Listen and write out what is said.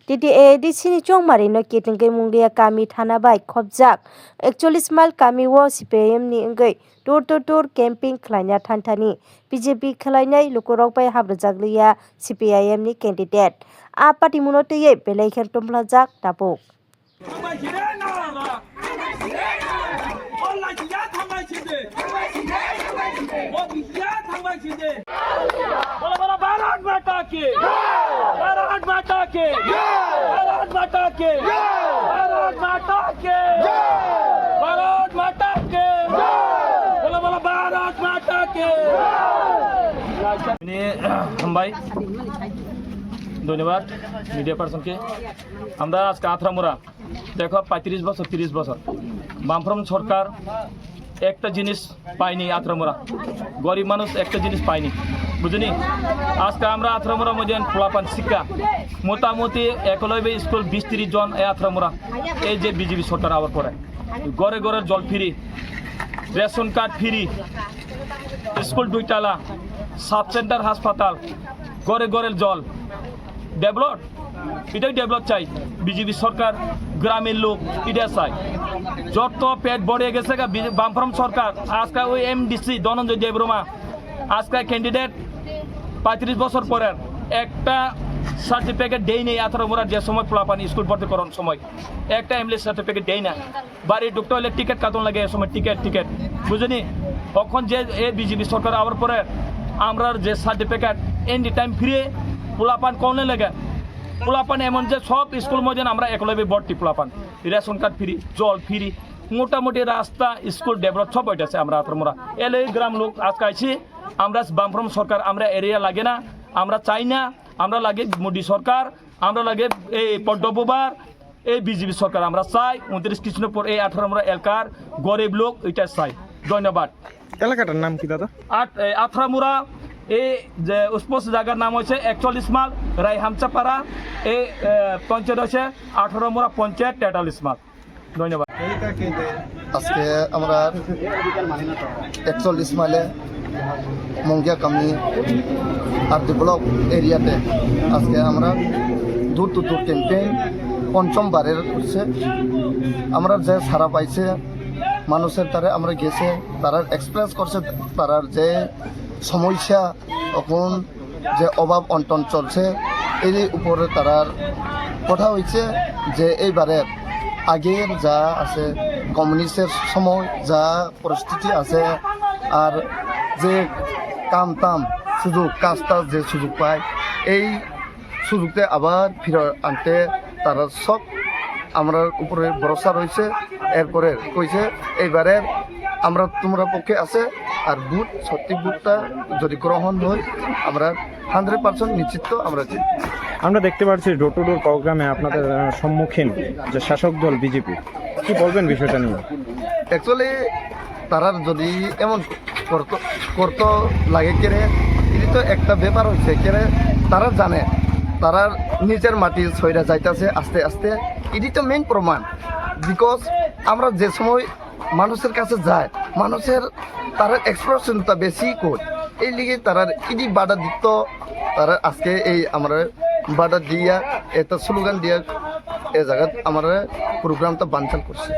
TTADC ni chongmari no kitingke mungia kami thana bai khobjak 41 mail kami wo CPIM ni ngai tur camping khlaina thantani BJP khlainai lukurok bai habrjakliya CPIM ni candidate a party munotiye belai khan tumlajak tapuk ভাই ধন্যবাদ media পার্সনকে আমরা আজকে আথরামুরা দেখো 35 বছর 30 বছর বামফ্রন্ট সরকার একটা জিনিস পায়নি আথরামুরা গরিব মানুষ একটা জিনিস পায়নি বুঝনি আজকে আমরা আথরামুরা মধ্যে ফলাফল শিক্ষা মোটামুটি একলব্য স্কুল 20-30 জন এই আথরামুরা এই যে বিজেপি সরকার আবার পরে ঘরে ঘরে জল free ration card free school 2 sub centre হাসপাতাল ঘরে ঘরের জল ডেভেলপ এটাই ডেভেলপ চাই বিজেপি সরকার গ্রামের লোক এটা চাই যত পেট ভরে গেছে বামফ্রন্ট সরকার আজকে ওই MDC ধনঞ্জয় দেববর্মা আজকে ক্যান্ডিডেট 35 বছর পরের একটা সার্টিফিকেট দেয় নেই আথরামুরা যে সময় ফলাফল স্কুল ভর্তি করার সময় একটা এমএলএ সার্টিফিকেট দেয় না বাড়ি ঢুকতে হলে টিকিট কাটন লাগে এ সময় টিকিট বুঝলি তখন যে এই বিজেপি সরকার আবার পরে আমরা যে সার্টিফিকেট এনি টাইম ফ্রি পোলাপান কনে লাগে পোলাপান এমন যে সব স্কুল মধ্যে আমরা একলব্য ভর্তি পোলাপান রেশন কার্ড ফ্রি জল ফ্রি মোটামুটি রাস্তা স্কুল ডেভেলপ সব হইতেছে আমরা আথরামুরা এলে গ্রাম লোক আজকে আইছি আমরা বামফ্রন্ট সরকার আমরা এরিয়া লাগে না আমরা চাই না আমরা লাগে মোদী সরকার আমরা লাগে এই পদ্মবার এই বিজেপি সরকার আমরা চাই 29 কৃষ্ণপুর এই আথরামুরা এলাকার গরিব লোক এটা চাই ধন্যবাদ এলাকাটার নাম কি দাদা আথরামুরা এই যে উৎপস জায়গার নাম হচ্ছে 41 মাইল রায়হামচাপাড়া এই পঞ্চায়েত হচ্ছে আথরামুরা পঞ্চায়েত 43 মাইল ধন্যবাদ আজকে আমরা 41 মাইলে মঙ্গিয়া কামি আর ডেভেলপ এরিয়াতে আজকে আমরা দূর ক্যাম্পেইন পঞ্চমবারের করছে আমরা যে সারা পাইছে মানুষের তারা আমরা গেছে তারা এক্সপ্রেস করছে তারার যে সমস্যা এখন যে অভাব অন্টন চলছে এর উপরে তারার কথা হয়েছে যে এইবারে আগের যা আছে কমিউনিস্টের সময় যা পরিস্থিতি আছে আর যে কাম সুযোগ কাজ যে সুযোগ পায় এই সুযোগতে আবার ফিরে আনতে তারা সব আমরা উপরে ভরসা রয়েছে এরপরে কইছে এইবারে আমরা তোমরা পক্ষে আছে আর বুথ সত্যি বুথটা যদি গ্রহণ হয় আমরা 100% নিশ্চিত আমরা দেখতে পাচ্ছি ডোর টু ডোর প্রোগ্রামে আপনাদের সম্মুখীন যে শাসক দল বিজেপি কি বলবেন বিষয়টা নিয়ে অ্যাকচুয়ালি তারা যদি এমন করতো লাগে কেড়ে এটি তো একটা ব্যাপার হচ্ছে কেড়ে তারা জানে তারা নিজের মাটি ছয়টা যাইতেছে আস্তে আস্তে এটি তো মেইন প্রমাণ বিকজ আমরা যে সময় মানুষের কাছে যায় মানুষের তারা এক্সপ্রেশনটা বেশি কর এই লিগে তারা ইডি বাধা দিত তারা আজকে এই আমরা বাধা দিয়া এটা স্লোগান দিয়া এ জায়গাত আমরা প্রোগ্রামটা বানচাল করছে